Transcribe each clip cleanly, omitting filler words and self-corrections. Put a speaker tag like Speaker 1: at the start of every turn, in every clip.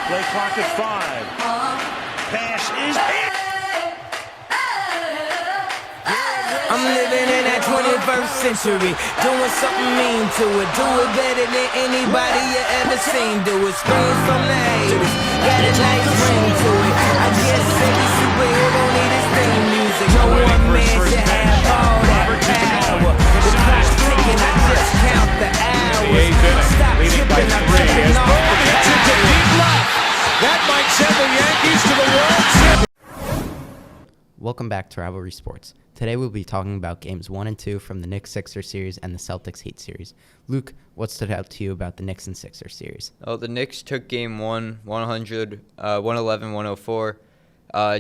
Speaker 1: Play clock at 5. Pass is in.
Speaker 2: I'm living in that 21st century, doing something mean to it. Do it better than anybody you ever seen. Do it, scream from the haters, got a nice ring to it. I guess every superhero need his theme music. No one man should have all that power. The clock's ticking, I just count the hours. Stop tripping, I'm tripping off the
Speaker 3: hits into deep left. That might send the Yankees to the World Series.
Speaker 4: Welcome back to Rivalry Sports. Today we'll be talking about games 1 and 2 from the Knicks-Sixers series and the Celtics-Heat series. Luke, what stood out to you about the Knicks and Sixers series?
Speaker 5: Oh, the Knicks took game 1, 111-104.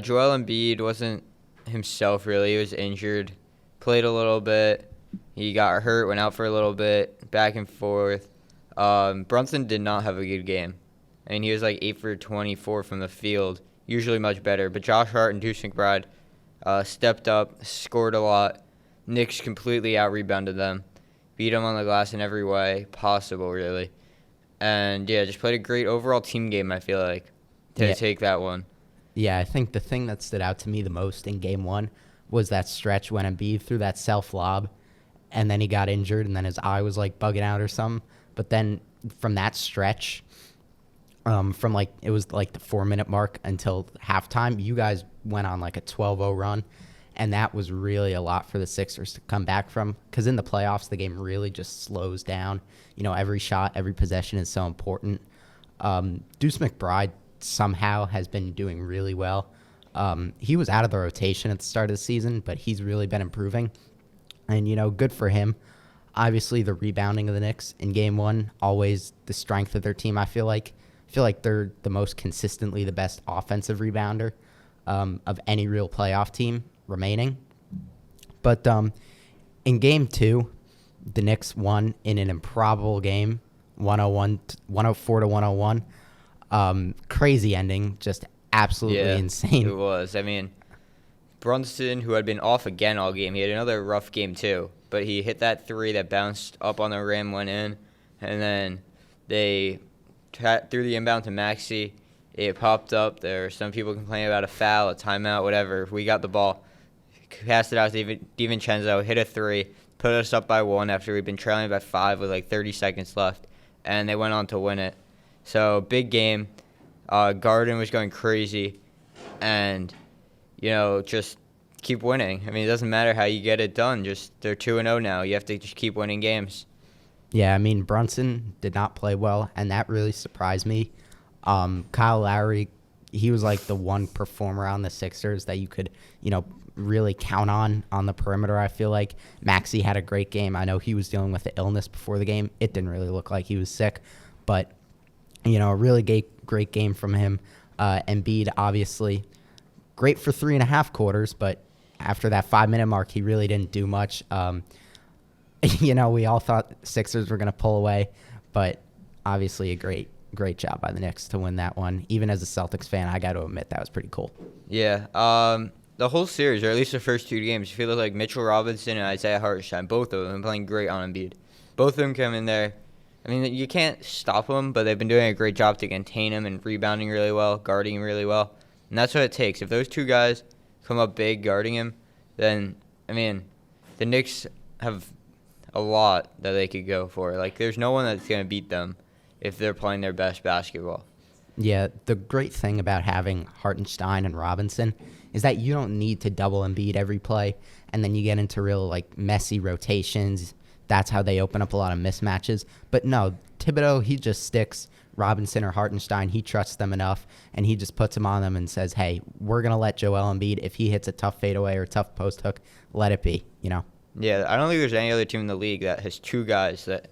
Speaker 5: Joel Embiid wasn't himself, really. He was injured, played a little bit. He got hurt, went out for a little bit, back and forth. Brunson did not have a good game. I mean, he was like 8 for 24 from the field, usually much better. But Josh Hart and Deuce McBride stepped up, scored a lot. Knicks completely out-rebounded them, beat them on the glass in every way possible, really. And, yeah, just played a great overall team game, I feel like, to take that one.
Speaker 4: Yeah, I think the thing that stood out to me the most in game 1 was that stretch when Embiid threw that self-lob, and then he got injured, and then his eye was, like, bugging out or something. But then from that stretch, it was like the 4-minute mark until halftime, you guys went on like a 12-0 run, and that was really a lot for the Sixers to come back from, because in the playoffs the game really just slows down. You know, every shot, every possession is so important. Deuce McBride somehow has been doing really well. He was out of the rotation at the start of the season, but he's really been improving, and you know, good for him. Obviously the rebounding of the Knicks in game 1, always the strength of their team. I feel like they're the most consistently the best offensive rebounder of any real playoff team remaining. But in game 2, the Knicks won in an improbable game, 104-101. Crazy ending, just absolutely insane.
Speaker 5: It was. I mean, Brunson, who had been off again all game, he had another rough game too. But he hit that 3 that bounced up on the rim, went in, and then they threw the inbound to Maxey. It popped up. There were some people complaining about a foul, a timeout, whatever. We got the ball, passed it out to DiVincenzo, hit a 3, put us up by 1 after we'd been trailing by 5 with like 30 seconds left, and they went on to win it. So big game. Garden was going crazy, and you know, just keep winning. I mean, it doesn't matter how you get it done. Just they're 2-0 now. You have to just keep winning games.
Speaker 4: Yeah, I mean, Brunson did not play well, and that really surprised me. Kyle Lowry, he was like the one performer on the Sixers that you could, you know, really count on the perimeter, I feel like. Maxey had a great game. I know he was dealing with the illness before the game. It didn't really look like he was sick, but, you know, a really great game from him. Embiid, obviously, great for 3.5 quarters, but after that 5-minute mark, he really didn't do much. You know, we all thought Sixers were going to pull away, but obviously a great job by the Knicks to win that one. Even as a Celtics fan, I got to admit that was pretty cool.
Speaker 5: Yeah, the whole series, or at least the first 2 games, you feel like Mitchell Robinson and Isaiah Hartenstein, both of them playing great on Embiid. Both of them come in there. I mean, you can't stop them, but they've been doing a great job to contain him and rebounding really well, guarding him really well. And that's what it takes. If those 2 guys come up big guarding him, then, I mean, the Knicks have a lot that they could go for. Like, there's no one that's going to beat them if they're playing their best basketball.
Speaker 4: Yeah, the great thing about having Hartenstein and Robinson is that you don't need to double Embiid every play, and then you get into real, like, messy rotations. That's how they open up a lot of mismatches. But no, Thibodeau, he just sticks Robinson or Hartenstein. He trusts them enough, and he just puts them on them and says, hey, we're going to let Joel Embiid, if he hits a tough fadeaway or a tough post hook, let it be, you know?
Speaker 5: Yeah, I don't think there's any other team in the league that has 2 guys that,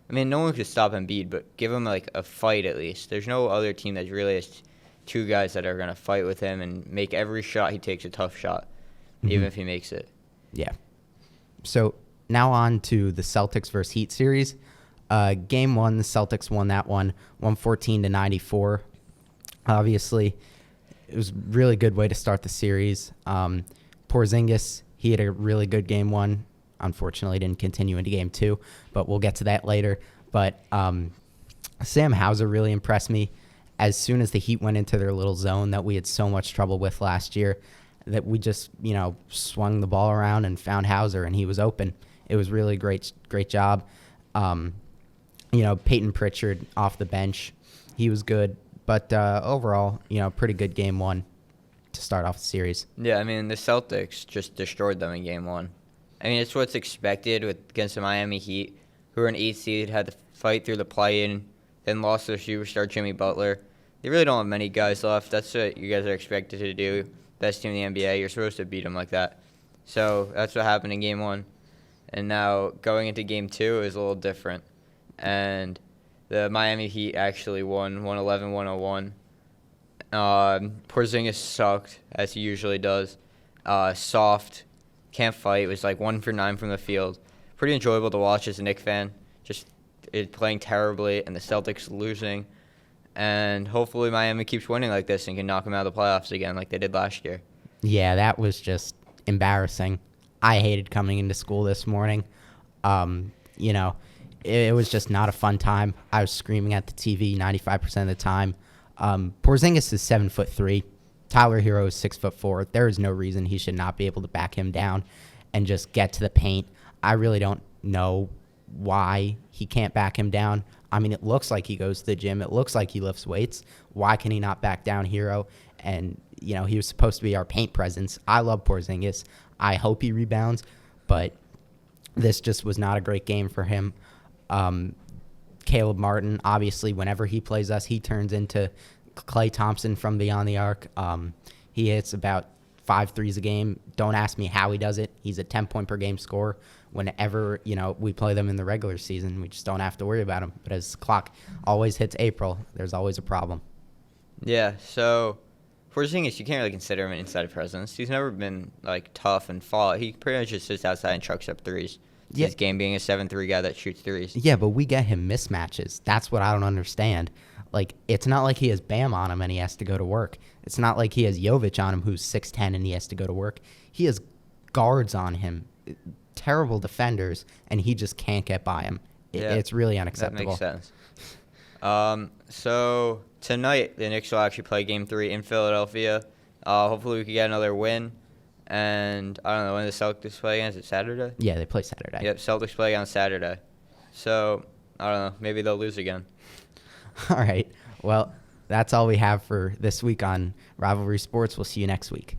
Speaker 5: I mean, no one could stop Embiid, but give him, like, a fight at least. There's no other team that really has 2 guys that are going to fight with him and make every shot he takes a tough shot, even if he makes it.
Speaker 4: Yeah. So now on to the Celtics versus Heat series. Game 1, the Celtics won that one, 114-94. Obviously, it was a really good way to start the series. Porzingis, he had a really good game 1. Unfortunately, didn't continue into game 2, but we'll get to that later. But Sam Hauser really impressed me. as soon as the Heat went into their little zone that we had so much trouble with last year, that we just, swung the ball around and found Hauser, and he was open. It was really great job. Peyton Pritchard off the bench, he was good. But overall, pretty good game one to start off the series.
Speaker 5: Yeah, I mean, the Celtics just destroyed them in game one. I mean, it's what's expected against the Miami Heat, who were an 8 seed, had to fight through the play-in, then lost their superstar Jimmy Butler. They really don't have many guys left. That's what you guys are expected to do. Best team in the NBA, you're supposed to beat them like that. So that's what happened in game one. And now going into game two is a little different. And the Miami Heat actually won 111-101. Porzingis sucked, as he usually does. Soft, can't fight. It was like 1 for 9 from the field. Pretty enjoyable to watch as a Knicks fan. Just it playing terribly, and the Celtics losing. And hopefully Miami keeps winning like this and can knock them out of the playoffs again like they did last year.
Speaker 4: Yeah, that was just embarrassing. I hated coming into school this morning. It was just not a fun time. I was screaming at the TV 95% of the time. Porzingis is 7'3". Tyler Hero is 6'4". There is no reason he should not be able to back him down and just get to the paint. I really don't know why he can't back him down. I mean, it looks like he goes to the gym. It looks like he lifts weights. Why can he not back down Hero? And, he was supposed to be our paint presence. I love Porzingis. I hope he rebounds, but this just was not a great game for him. Caleb Martin, obviously, whenever he plays us, he turns into Klay Thompson from beyond the arc. He hits about 5 threes a game. Don't ask me how he does it. He's a 10-point-per-game scorer. Whenever, we play them in the regular season, we just don't have to worry about him. But as the clock always hits April, there's always a problem.
Speaker 5: Yeah, so Porzingis, you can't really consider him an inside presence. He's never been, tough and fought. He pretty much just sits outside and chucks up threes.
Speaker 4: Yeah.
Speaker 5: His game being a 7'3" guy that shoots threes.
Speaker 4: Yeah, but we get him mismatches. That's what I don't understand. It's not like he has Bam on him and he has to go to work. It's not like he has Jovic on him who's 6'10" and he has to go to work. He has guards on him, terrible defenders, and he just can't get by him. It's really unacceptable.
Speaker 5: That makes sense. So tonight, the Knicks will actually play Game 3 in Philadelphia. Hopefully we can get another win. And I don't know, when the Celtics play again, is it Saturday?
Speaker 4: Yeah, they play Saturday.
Speaker 5: Yep, Celtics play on Saturday. So, I don't know, maybe they'll lose again.
Speaker 4: All right. Well, that's all we have for this week on Rivalry Sports. We'll see you next week.